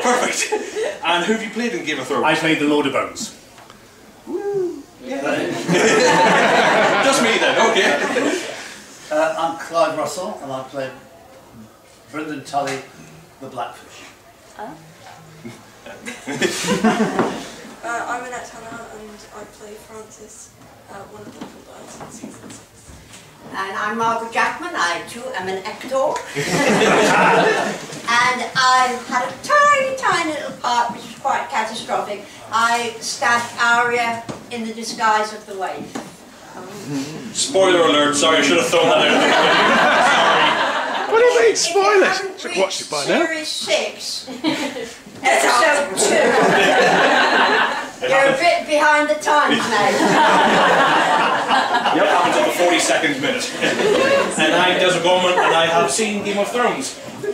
perfect. And who have you played in Game of Thrones? I played the Lord of Bones. Woo! Yeah. Just me then, okay. I'm Clive Russell, and I played Brendan Tully, the Blackfish. I'm Annette, and I play Francis, one of the little birds in season 6. And I'm Margaret Jackman. I too am an actor. And I had a tiny little part which was quite catastrophic. I stabbed Arya in the disguise of the waif. Spoiler alert, sorry, I should have thrown that out. What do you mean, spoilers? If Should have watched it by now. Series 6, episode 2. You're a bit behind the times now. Yep, happens at the 42nd minute. And I'm Desert Gorman, and I have seen Game of Thrones. Don't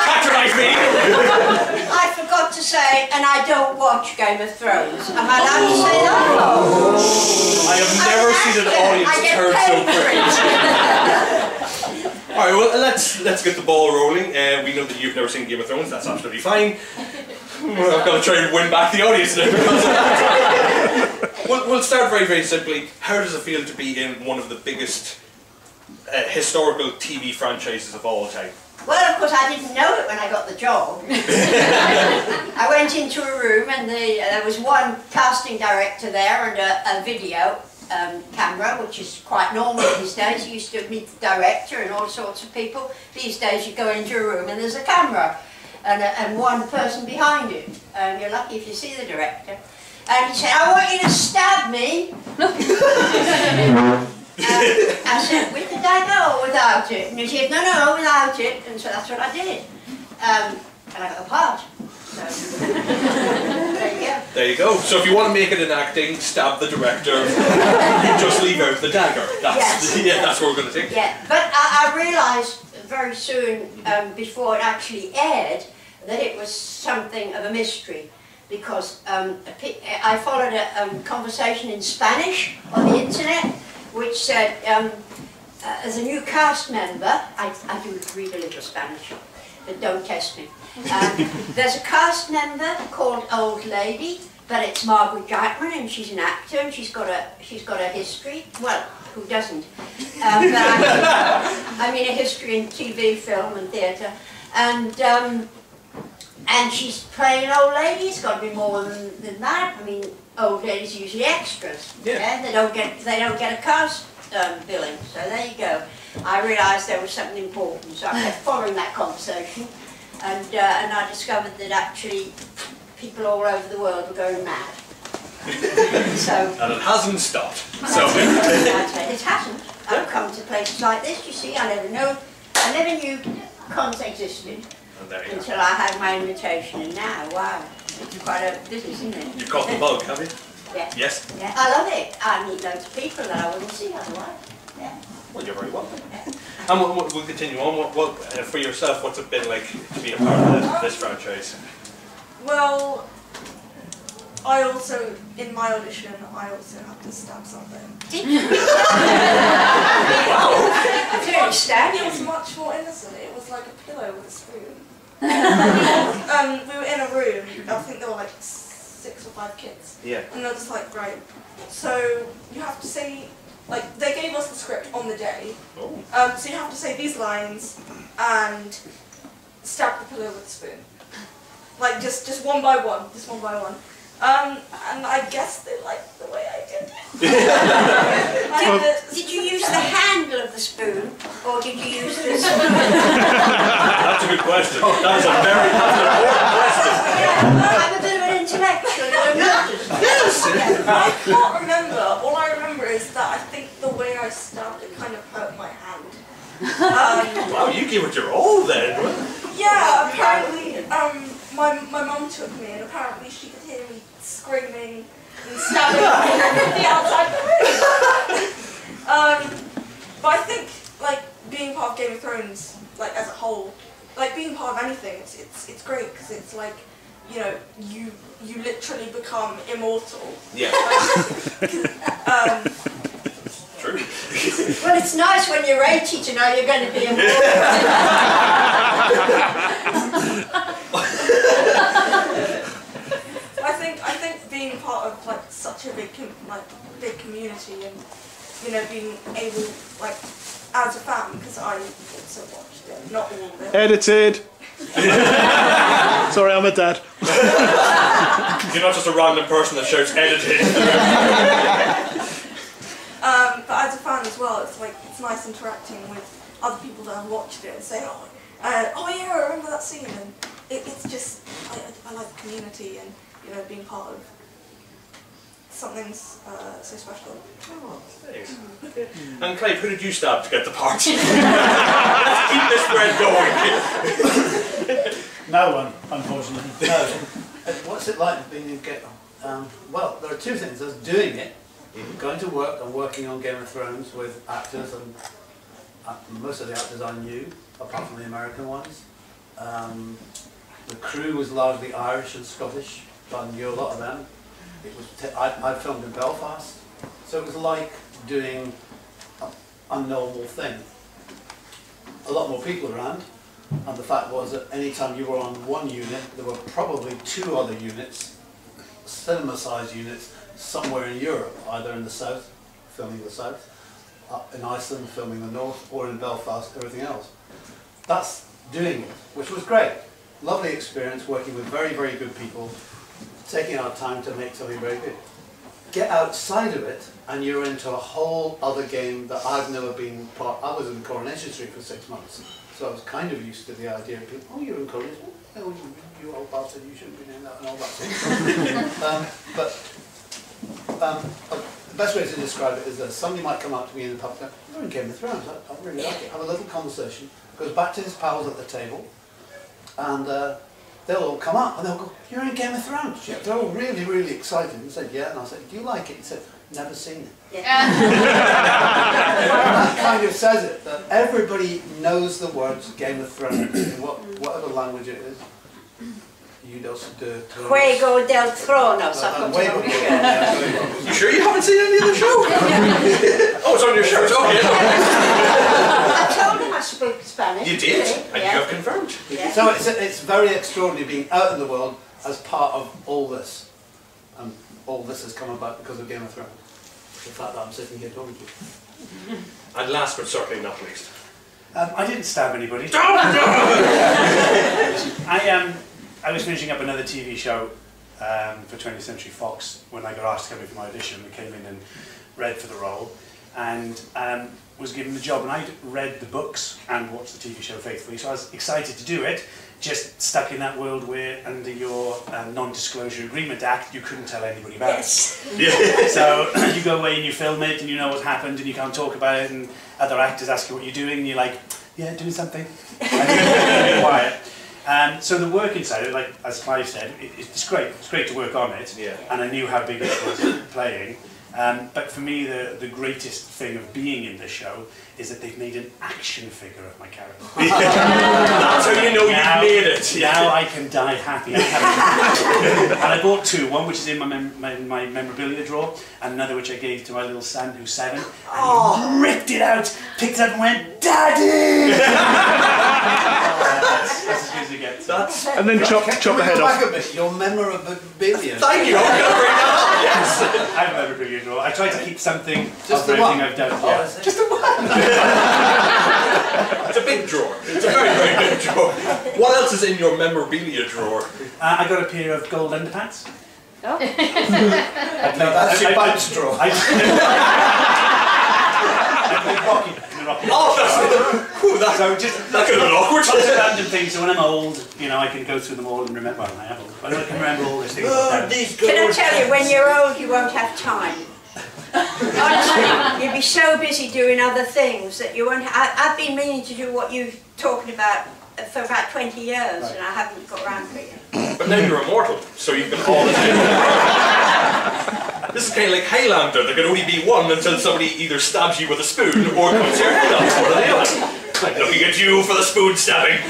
patronise me! I forgot to say, and I don't watch Game of Thrones. Am I allowed to say that? I have never seen an audience turn so quick. Alright, well, let's get the ball rolling. We know that you've never seen Game of Thrones, that's absolutely fine. Well, I've got to try and win back the audience now. We'll start very simply. How does it feel to be in one of the biggest historical TV franchises of all time? Well, of course, I didn't know it when I got the job. I went into a room and there was one casting director there and a video camera, which is quite normal these days. You used to meet the director and all sorts of people. These days you go into a room and there's a camera and one person behind it. You're lucky if you see the director. And he said, I want you to stab me. I said, with the dagger or without it? And he said, no, without it. And so that's what I did. And I got the part. So, there you go. There you go. So if you want to make it in acting, stab the director, you just leave out the dagger. That's, yes. That's what we're going to take. Yeah, but I realised very soon, before it actually aired, that it was something of a mystery. Because I followed a conversation in Spanish on the internet, which said, as a new cast member, I do read a little Spanish, but don't test me. There's a cast member called Old Lady, but it's Margaret Jackman, and she's an actor, and she's got a history. Well, who doesn't? But I mean a history in TV, film, and theatre, and she's playing an old lady. It's got to be more than that. I mean, old ladies are usually extras. Yeah. They don't get a cast billing. So there you go. I realised there was something important, so I kept following that conversation, and I discovered that actually people all over the world were going mad. So and it hasn't stopped. So it hasn't. I've come to places like this. You see, I never knew cons existed. Until I had my invitation, and now, wow, it's quite a business, isn't it? You've caught the bug, have you? Yeah. Yes? Yeah, I love it. I meet loads of people that I wouldn't see otherwise. Yeah. Well, you're very welcome. And we'll continue on. For yourself, what's it been like to be a part of this franchise? Well, I also, in my audition, I also had to stab something. Did you? Wow! Very stab. It was much more innocent. It was like a pillow with a spoon. We were in a room, I think there were like 6 or 5 kids. Yeah. And they're just like, right. So you have to say, like, they gave us the script on the day. Oh. So you have to say these lines and stab the pillow with a spoon. Like, just one by one, and I guess they liked the way I did it. Did you use the handle of the spoon, or did you use the spoon? That's a good question. That's a very important question. Yeah, I'm a bit of an intellectual, you'll notice. Yes! I can't remember. All I remember is that I think the way I stabbed it kind of hurt my hand. Wow, you gave it your all then. Yeah, apparently, my mum took me, and apparently she could hear me screaming and stabbing the outside of the room. But I think, like, being part of Game of Thrones, like, as a whole, like, being part of anything, it's great, because it's like, you know, you literally become immortal. Yeah. True. Well, it's nice when you're 80 to know you're going to be immortal. you know, being able, like, as a fan, because I also watched it, not all of it. Edited. Sorry, I'm a dad. You're not just a random person that shouts edited. But as a fan as well, it's like, it's nice interacting with other people that have watched it and say, oh yeah, I remember that scene, and it's just, I like the community and, you know, being part of something's so special. Oh, thanks. And Clive, who did you stab to get the part? Let's keep this thread going. No one, unfortunately. No. What's it like being in well, there are two things. There's doing it, going to work and working on Game of Thrones with actors, and most of the actors I knew, apart from the American ones. The crew was largely Irish and Scottish, but I knew a lot of them. It was I filmed in Belfast, so it was like doing an unknowable thing. A lot more people around, and the fact was that any time you were on one unit, there were probably two other units, cinema-sized units, somewhere in Europe, either in the south, filming the south, in Iceland, filming the north, or in Belfast, everything else. That's doing it, which was great. Lovely experience working with very, very good people, taking our time to make something very good. Get outside of it, and you're into a whole other game that I've never been part. I was in Coronation Street for 6 months, so I was kind of used to the idea of people, oh, you're in Coronation, oh, you old bastard, you shouldn't be doing that, and all that sort of stuff. The best way to describe it is that somebody might come up to me in the pub and go, you're in Game of Thrones, I really like it. Have a little conversation, goes back to his pals at the table, and they'll all come up and they'll go, you're in Game of Thrones? Yeah. They're all really, really excited and said, yeah. And I said, do you like it? He said, never seen it. Yeah. That kind of says it, that everybody knows the words Game of Thrones in whatever language it is. You also do Juego del Trono. You sure you haven't seen any of the show? Oh, it's on your shirt. Okay. I told him I spoke Spanish. You did, and you have confirmed. Yeah. So it's very extraordinary being out in the world as part of all this. And all this has come about because of Game of Thrones. The fact that I'm sitting here talking to you. And last but certainly not least. I didn't stab anybody. I was finishing up another TV show for 20th Century Fox when I got asked to come in for my audition. I came in and read for the role, and was given the job, and I'd read the books and watched the TV show faithfully, so I was excited to do it, just stuck in that world where under your non-disclosure agreement act you couldn't tell anybody about it. So you go away and you film it and you know what happened and you can't talk about it, and other actors ask you what you're doing and you're like, yeah, doing something. And you're quiet. So the work inside it, like as Clive said, it's great. It's great to work on it, and I knew how big it was playing. But for me, the greatest thing of being in this show is that they've made an action figure of my character. That's how you know you've made it. Now I can die happy. And I bought two. One which is in my memorabilia drawer, and another which I gave to my little son who's 7. And he ripped it out, picked it up, and went, "Daddy!" That's as good as it gets. And then chop the head off. Back a bit, your memorabilia. Thank you. I'm going to bring that up. Yes. I have a memorabilia drawer. I try to keep something Just of the everything one? I've done. Oh, Yeah. is it? Just the one. It's a big drawer. It's a very, very big drawer. What else is in your memorabilia drawer? I got a pair of gold underpants. Oh. That's your bounce drawer. I played Rocky. Oh, that's So just that could have been awkward. lots of random things. So when I'm old, you know, I can go through them all and remember. Well, I am old, but I can remember all these things. I've done. Can I tell you, when you're old, you won't have time. Honestly, you'll be so busy doing other things that you won't. I've been meaning to do what you're talking about for about 20 years, and I haven't got around to it yet. But now you're immortal, so you can all the time. This is kind of like Highlander. There can only be one until somebody either stabs you with a spoon or cuts your head off. One or the other. I'm looking at you for the spoon stabbing.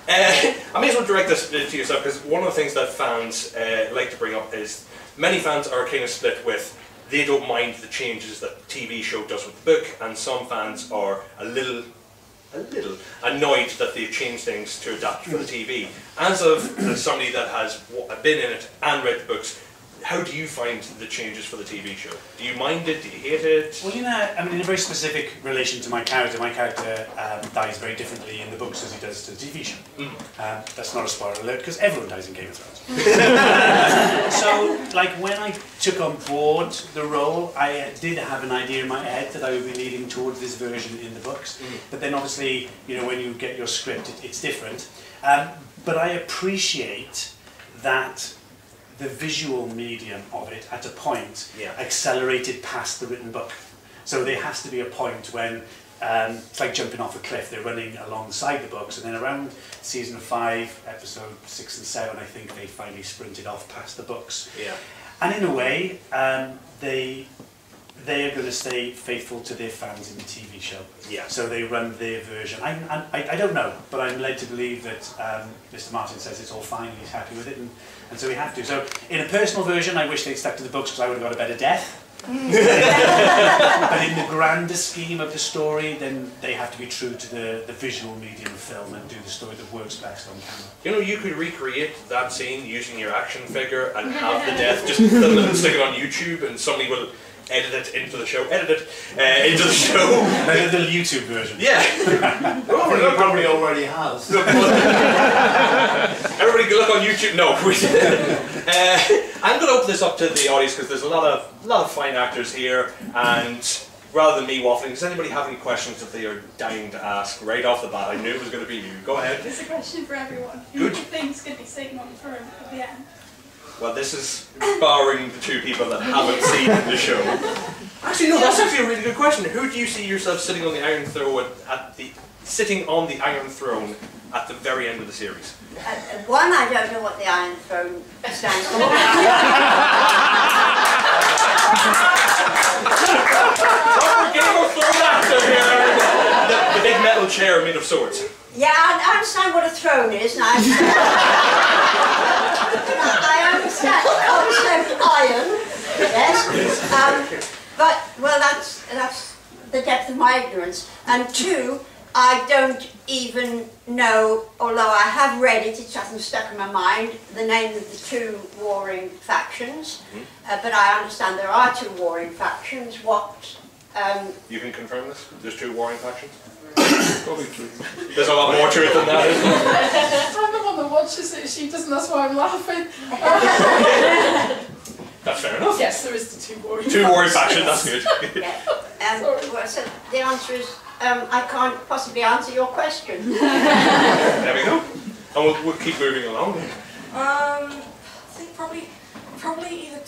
I may as well direct this to yourself, because one of the things that fans like to bring up is many fans are kind of split with, they don't mind the changes that the TV show does with the book, and some fans are a little annoyed that they've changed things to adapt for the TV. As somebody that has been in it and read the books, how do you find the changes for the TV show? Do you mind it? Do you hate it? Well, I mean, in a very specific relation to my character dies very differently in the books as he does to the TV show. That's not a spoiler alert, because everyone dies in Game of Thrones. So, like, when I took on board the role, I did have an idea in my head that I would be leading towards this version in the books. But then, obviously, when you get your script, it's different. But I appreciate that the visual medium of it, at a point, accelerated past the written book. So there has to be a point when it's like jumping off a cliff. They're running alongside the books, and then around season 5, episode 6 and 7, I think they finally sprinted off past the books. And in a way, they are going to stay faithful to their fans in the TV show. So they run their version. I don't know, but I'm led to believe that Mr. Martin says it's all fine and he's happy with it, and so we have to. So in a personal version, I wish they'd stuck to the books because I would have got a better death. But in the grander scheme of the story, then they have to be true to the visual medium of film and do the story that works best on camera. You could recreate that scene using your action figure and have the death, just film it and stick it on YouTube, and somebody will edit it into the show. Edit it into the show. The YouTube version. He probably already has. Everybody go look on YouTube. No, I'm going to open this up to the audience because there's a lot of fine actors here, and rather than me waffling, does anybody have any questions that they are dying to ask right off the bat? I knew it was going to be you. Go ahead. It's a question for everyone. Who do you think's going to be sitting on the throne at the end? Well, this is barring the 2 people that haven't seen the show. Actually, no, that's actually a really good question. Who do you see yourself sitting on the Iron Throne at the very end of the series? One, I don't know what the Iron Throne stands for. Game of Thrones actor here. The big metal chair made of swords. Yeah, I understand what a throne is, and I understand also iron, yes. But, well, that's the depth of my ignorance. And 2, I don't even know, although I have read it, it hasn't stuck in my mind, the name of the 2 warring factions. But I understand there are 2 warring factions. What? You can confirm this? There's 2 warring factions? Probably true. There's a lot more to it than that, isn't there? I'm the one that watches it, she doesn't, that's why I'm laughing. That's fair enough. Yes, there is the 2 warring factions. 2 warring factions, that's good. Well, so the answer is, I can't possibly answer your question. There we go. And we'll keep moving along. I think probably either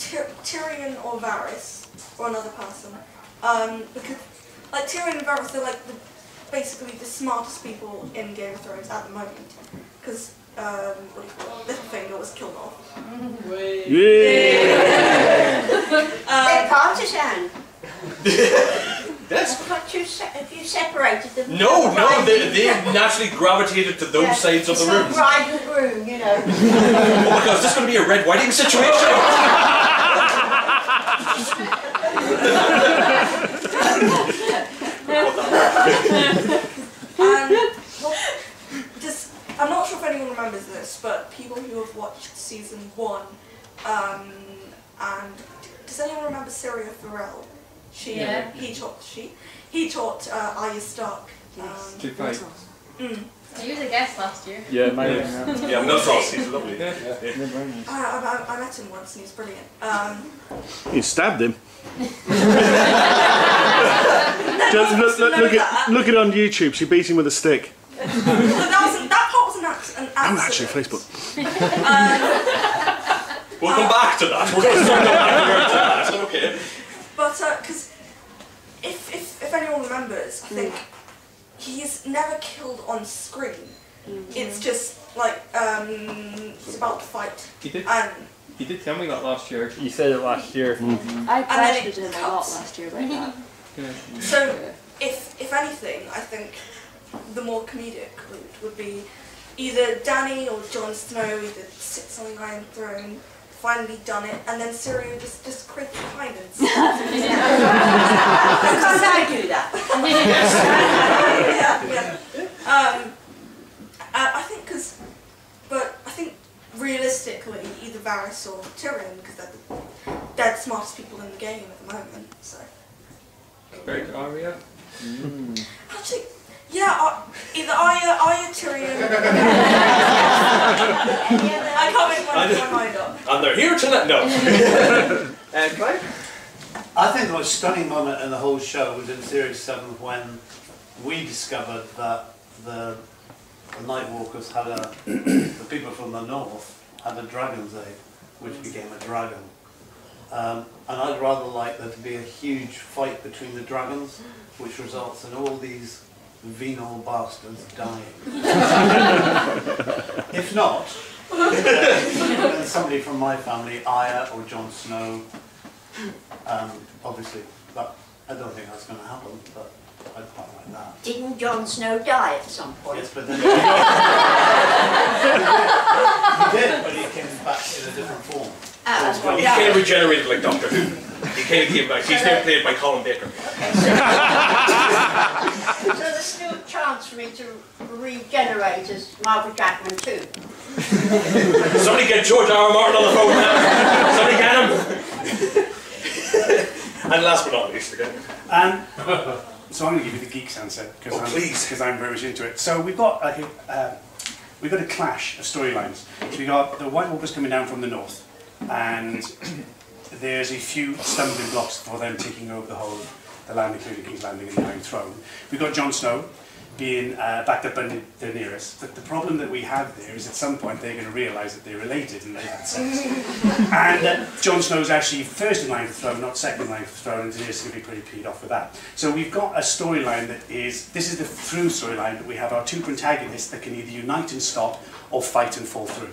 Tyrion or Varys, or another person. Because like Tyrion and Varys, they're like basically the smartest people in Game of Thrones at the moment. Because Littlefinger was killed off. They're partisan. Yes. Have you separated them? No, they naturally gravitated to those sides of the room. It's like bride and groom, you know. Oh my god, is this going to be a red whiting situation? I'm not sure if anyone remembers this, but people who have watched season 1, and does anyone remember Syria Farrell? He taught Arya Stark. To fight. He was a guest last year. Yeah, maybe. Yeah, no sauce, he's lovely. I met him once and he was brilliant. You stabbed him. Just look it on YouTube. She beat him with a stick. That part was an accident. Oh, actually, Facebook. We'll come back to that. We're going to circle back to that. Okay. But because if anyone remembers, I think he's never killed on screen. It's just like he's about to fight. He did. And He did tell me that last year. You said it last year. I questioned him a lot last year about that. So if anything, I think the more comedic route would be either Dany or Jon Snow either sits on the Iron Throne, finally done it, and then Syria just creates behind it. Can't I do that? I think realistically, either Varys or Tyrion, because they're the they're the smartest people in the game at the moment. So. Compared to Arya? Actually, yeah, either Arya, Tyrion. I can't remember one lined up. And they're here tonight. No. Clive? I think the most stunning moment in the whole show was in Series 7 when we discovered that the Nightwalkers had the people from the north had a dragon's egg, which became a dragon. And I'd rather like there to be a huge fight between the dragons, which results in all these venal bastards dying. If not, then somebody from my family, Arya or Jon Snow, obviously, but I don't think that's going to happen, but I'd quite like that. Didn't Jon Snow die at some point? Yes, but then he did, but he came back in a different form. That's what He kind of regenerated like Doctor Who. He kind of came back. He's now played by Colin Baker. Okay, so there's still a chance for me to regenerate as Margaret Jackman too. Somebody get George R. R. Martin on the phone now. Somebody get him. And last but not least, again. So I'm going to give you the geek's answer because I'm very much into it. So we've got a clash of storylines. So we've got the White Walkers coming down from the north, and there's a few stumbling blocks for them taking over the land, including King's Landing and the Iron Throne. We've got Jon Snow being backed up by Daenerys, but the problem that we have there is at some point they're going to realise that they're related and they have sex. And Jon Snow's actually first in line for the throne, not second in line for the throne, and Daenerys is going to be pretty peed off with that. So we've got a storyline that is, this is the through storyline, that we have our two protagonists that can either unite and stop or fight and fall through.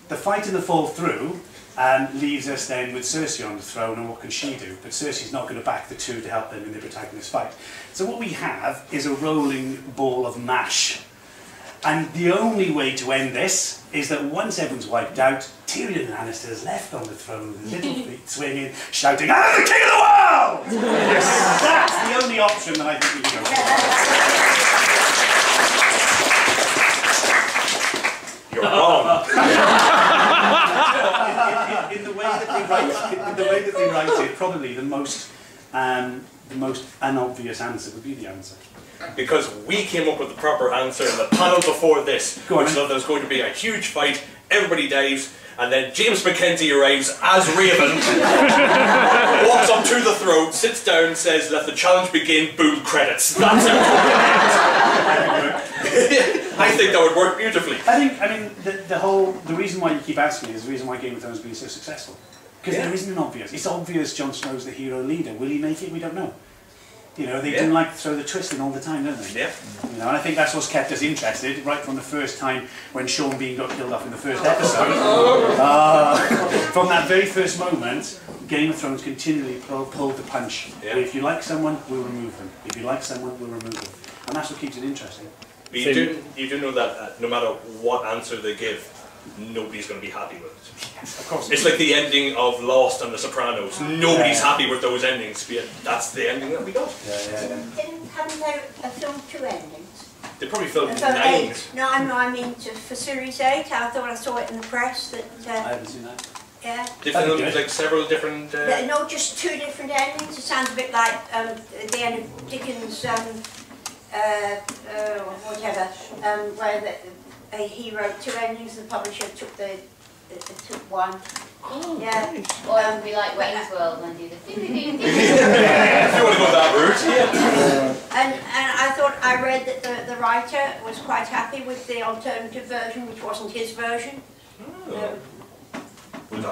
The fight and the fall through leaves us then with Cersei on the throne, and what can she do? But Cersei's not going to back the two to help them in the protagonist fight. So what we have is a rolling ball of mash. And the only way to end this is that once everyone's wiped out, Tyrion Lannister is left on the throne with his little feet swinging, shouting, "I'm the king of the world!" Yes. That's the only option that I think we can go for. You're wrong. In the way that they write it, probably the most unobvious answer would be the answer. Because we came up with the proper answer in the panel before this, which thought there was going to be a huge fight, everybody dies, and then James Mackenzie arrives as Raven, walks up to the throne, sits down, says, "Let the challenge begin," boom, credits. That's it. I think that would work beautifully. I mean, the reason why you keep asking is the reason why Game of Thrones has been so successful. Because there isn't an obvious. It's obvious Jon Snow's the hero leader. Will he make it? We don't know. You know, they do like to throw the twist in all the time, don't they? Yeah. You know, and I think that's what's kept us interested right from the first time when Sean Bean got killed off in the first episode. From that very first moment, Game of Thrones continually pulled the punch. Yeah. If you like someone, we'll remove them. If you like someone, we'll remove them. And that's what keeps it interesting. But you do know that no matter what answer they give, nobody's going to be happy with it. Yes, of course. It's like the ending of Lost and The Sopranos. Nobody's happy with those endings, but that's the ending that we got. Haven't they filmed 2 endings? They probably filmed 9. 8. No, I mean for Series 8. I thought I saw it in the press that. I haven't seen that. Yeah. They filmed like several different. No, just 2 different endings. It sounds a bit like the end of Dickens' whatever, where he wrote 2 endings. The publisher took took one. Oh, yeah. Or it would be like Wayne's World and do the If you want to go that route, yeah. And I thought I read that the writer was quite happy with the alternative version, which wasn't his version. Oh.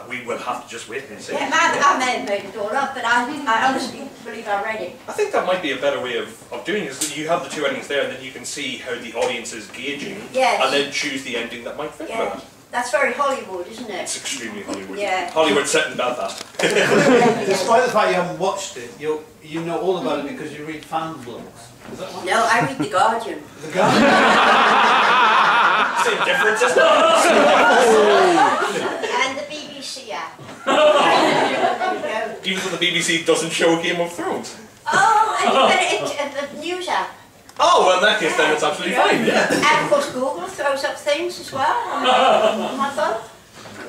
We will have to just wait and see. Yeah, I may have made it all up, but I honestly believe I read it. I think that might be a better way of doing it, is that you have the 2 endings there and then you can see how the audience is gauging, and then choose the ending that might fit for that. That's very Hollywood, isn't it? It's extremely Hollywood. Yeah. Hollywood set in Belfast. Despite the fact you haven't watched it, you know all about it because you read fan blogs. Is that right? No, I read The Guardian. The Guardian? Same difference, isn't it? And the BBC app. Even though the BBC doesn't show Game of Thrones. Oh, and you've got the news app. Oh, well in that case then it's absolutely fine, yeah. And of course Google throws up things as well on my phone.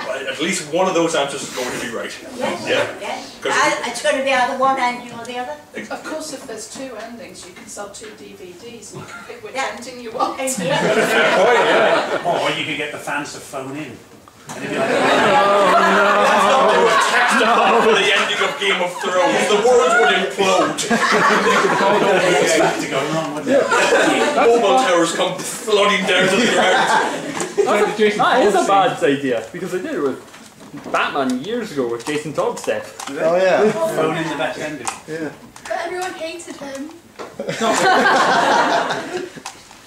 At least one of those answers is going to be right. Yes, Yeah. yes. 'Cause It's going to be either one ending or the other. Of course, if there's 2 endings, you can sell 2 DVDs and you can pick which Yeah. ending you want. And Fair point, yeah. Or you could get the fans to phone in. And it'd be like, Let's not do a text for the ending of Game of Thrones. The world would implode. what's back to going on, wouldn't it? Mobile towers come flooding down to the ground. That is a bad idea, because I did it with Batman years ago with Jason Todd stuff. Oh yeah. Phone in the best ending. But everyone hated him.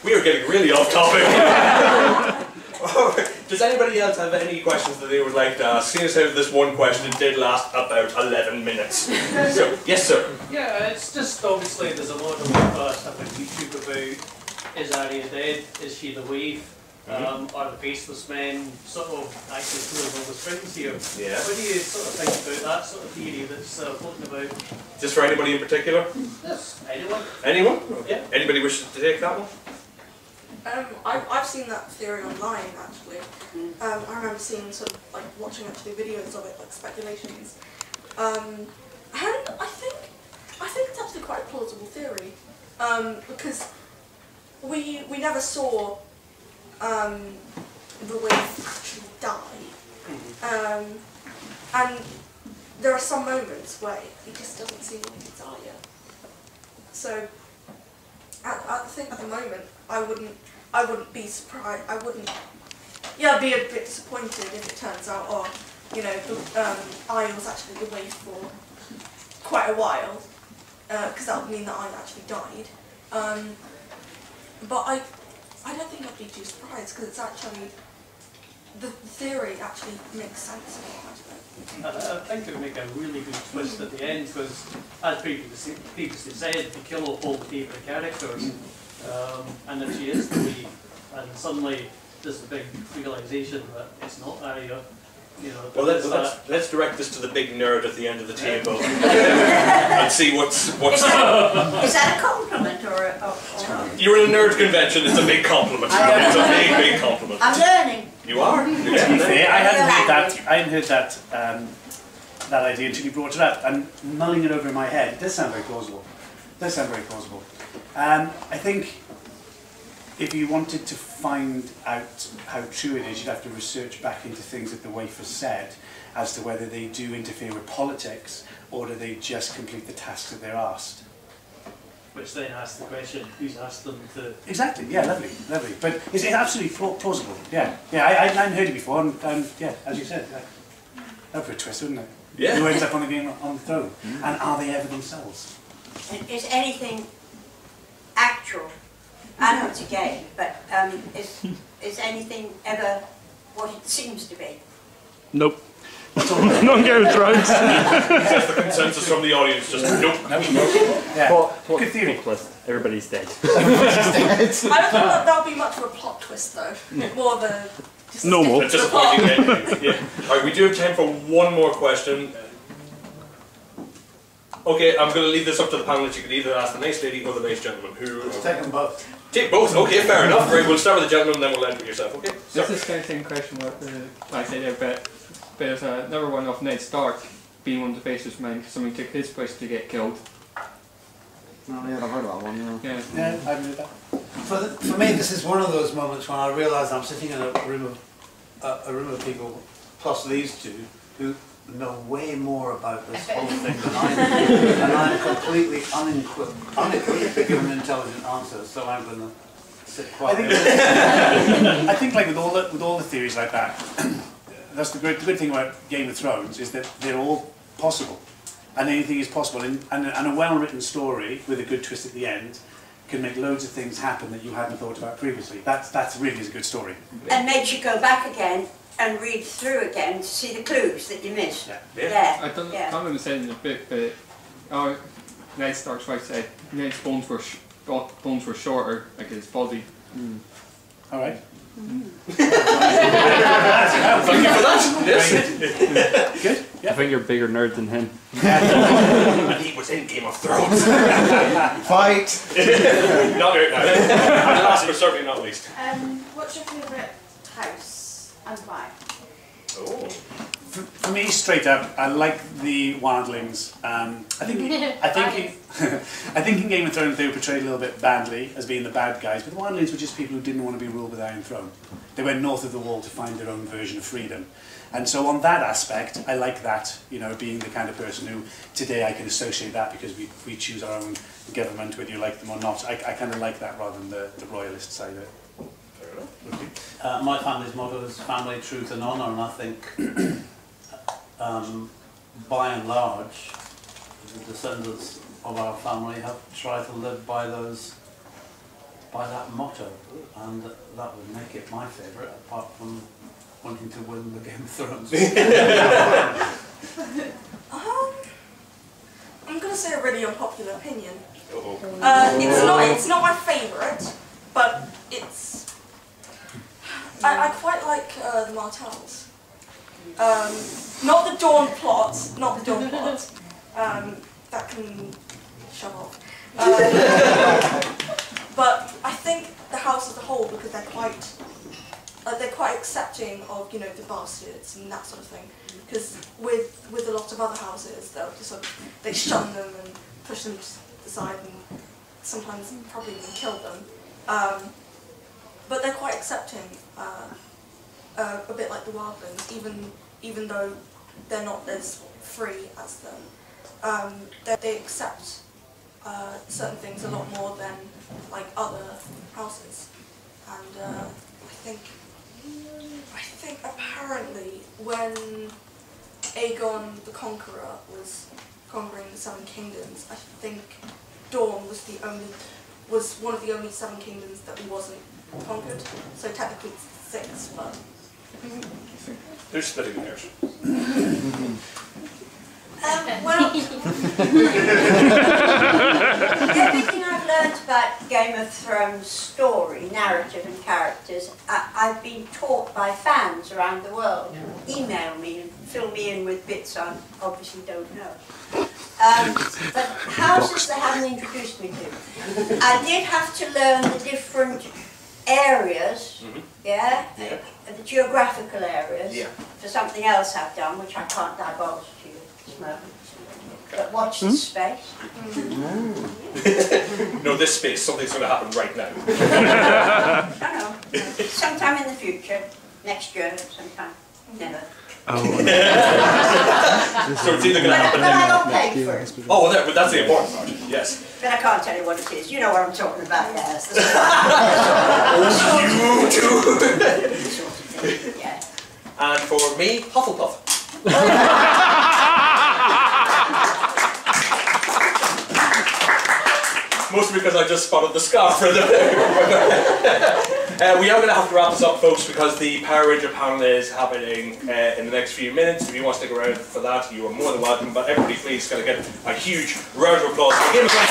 We are getting really off topic. Does anybody else have any questions that they would like to ask? Seeing as how this one question did last about 11 minutes. So, yes, sir. Yeah, it's just obviously there's a lot of stuff on YouTube about is Arya dead? Is she the waif? Are the faceless men sort of actually pulling all the strings here? Yeah. What do you sort of think about that sort of theory that's floating about? Just for anybody in particular? Yes, anyone? Anyone? Yeah. Anybody wishes to take that one? I've seen that theory online actually. I remember seeing sort of like watching actually videos of it, like speculations. And I think it's actually quite a plausible theory. Because we never saw the waif actually die. And there are some moments where it just doesn't seem like it's Arya. So I think at the moment I wouldn't be surprised. I'd be a bit disappointed if it turns out, Arya was actually the waif for quite a while, because that would mean that Arya actually died. But I don't think I'd be too surprised, because it's actually, the theory actually makes sense. I think it would make a really good twist at the end, because as previously said, they kill off all the favourite characters, and if she is the lead, and suddenly there's the big realisation that it's not Arya, Well, let's direct this to the big nerd at the end of the table and see what's. Is that a compliment or You're in a nerd convention. It's a big compliment. It's a big compliment. I'm learning. You are. To be fair, I hadn't heard that idea until you brought it up, and mulling it over in my head, it does sound very plausible. I think if you wanted to find out how true it is, you'd have to research back into things that the waif has said as to whether they do interfere with politics or do they just complete the tasks that they're asked. which then asks the question, who's asked them to... Exactly, yeah, lovely. But it's absolutely plausible, yeah. I hadn't heard it before, and yeah, as you said, that would be a twist, wouldn't it? Yeah. Who ends up on the throne, and are they ever themselves? Is anything actual? I know it's a game, but is anything ever what it seems to be? Nope. Not Game of Thrones. That's the consensus from the audience. Just nope. Yeah. What Good theory. twist? Everybody's dead. I don't think that'll be much of a plot twist though. More of a just Normal. A disappointing ending. Yeah. All right, we do have time for one more question. Okay, I'm going to leave this up to the panelists. You can either ask the nice lady or the nice gentleman. Take them both. Take both. Okay, fair enough. Right, we'll start with the gentleman, then we'll end with yourself. Okay. This is kind of the same question what I said there, but there's another one of Ned Stark being one of the faceless men. Somebody took his place to get killed. Oh yeah, I've heard of that one. Yeah, I've heard that. For me, this is one of those moments when I realise I'm sitting in a room of people, plus these two, who know way more about this whole thing than I do, and I'm completely unequivocally given an intelligent answer, so I'm going to sit quietly. I think like with all the theories like that, that's the good thing about Game of Thrones is that they're all possible, and anything is possible, and a well-written story with a good twist at the end can make loads of things happen that you hadn't thought about previously. That's really is a good story. And makes you go back again and read through again to see the clues that you missed. Yeah. I don't remember it said in the book, but Ned Stark's wife said Ned's bones were shorter, like his body. All right. Thank you for that. Yes. Good. I think you're a bigger nerd than him. And he was in Game of Thrones. Fight! Not right now. And last but certainly not least. What's your favourite house and why? Oh. For me, straight up, I like the wildlings. I think in Game of Thrones they were portrayed a little bit badly as being the bad guys, but the wildlings were just people who didn't want to be ruled with Iron Throne. They went north of the wall to find their own version of freedom. And so on that aspect, I like that, you know, being the kind of person who, today I can associate that because we choose our own government, whether you like them or not. I kind of like that rather than the royalist side of it. My family's motto is family, truth and honour, and I think by and large the descendants of our family have tried to live by that motto, and that would make it my favourite, apart from wanting to win the Game of Thrones. I'm going to say a really unpopular opinion. It's not my favourite, but it's... I quite like the Martells. Not the Dawn plot, that can shove off. But I think the house as a whole, because they're quite accepting of, you know, the bastards and that sort of thing. Because with a lot of other houses, they'll just sort of, they shun them and push them to the side and sometimes probably even kill them. But they're quite accepting, a bit like the wildlings, even though they're not as free as them. They accept certain things a lot more than like other houses, and I think apparently when Aegon the Conqueror was conquering the Seven Kingdoms, I think Dawn was one of the only Seven Kingdoms that wasn't conquered. So technically it's 6, but they're splitting hairs. Well, everything I've learned about Game of Thrones story, narrative and characters, I've been taught by fans around the world. Email me and fill me in with bits I obviously don't know. But houses they haven't introduced me to. I did have to learn the different areas, the geographical areas, for something else I've done, which I can't divulge to you at this moment. But watch this space. No, this space, something's going to happen right now. I know. Sometime in the future, next year, sometime. Never. So it's either going to happen But I got paid for it. Oh, well, that's the important part, yes. But I can't tell you what it is. You know what I'm talking about, yes. You too! Yeah. And for me, Hufflepuff. Mostly because I just spotted the scarf. We are going to have to wrap this up, folks, because the Power Ranger panel is happening in the next few minutes. If you want to stick around for that, you are more than welcome. But everybody, please, going to get a huge round of applause for Game of Thrones.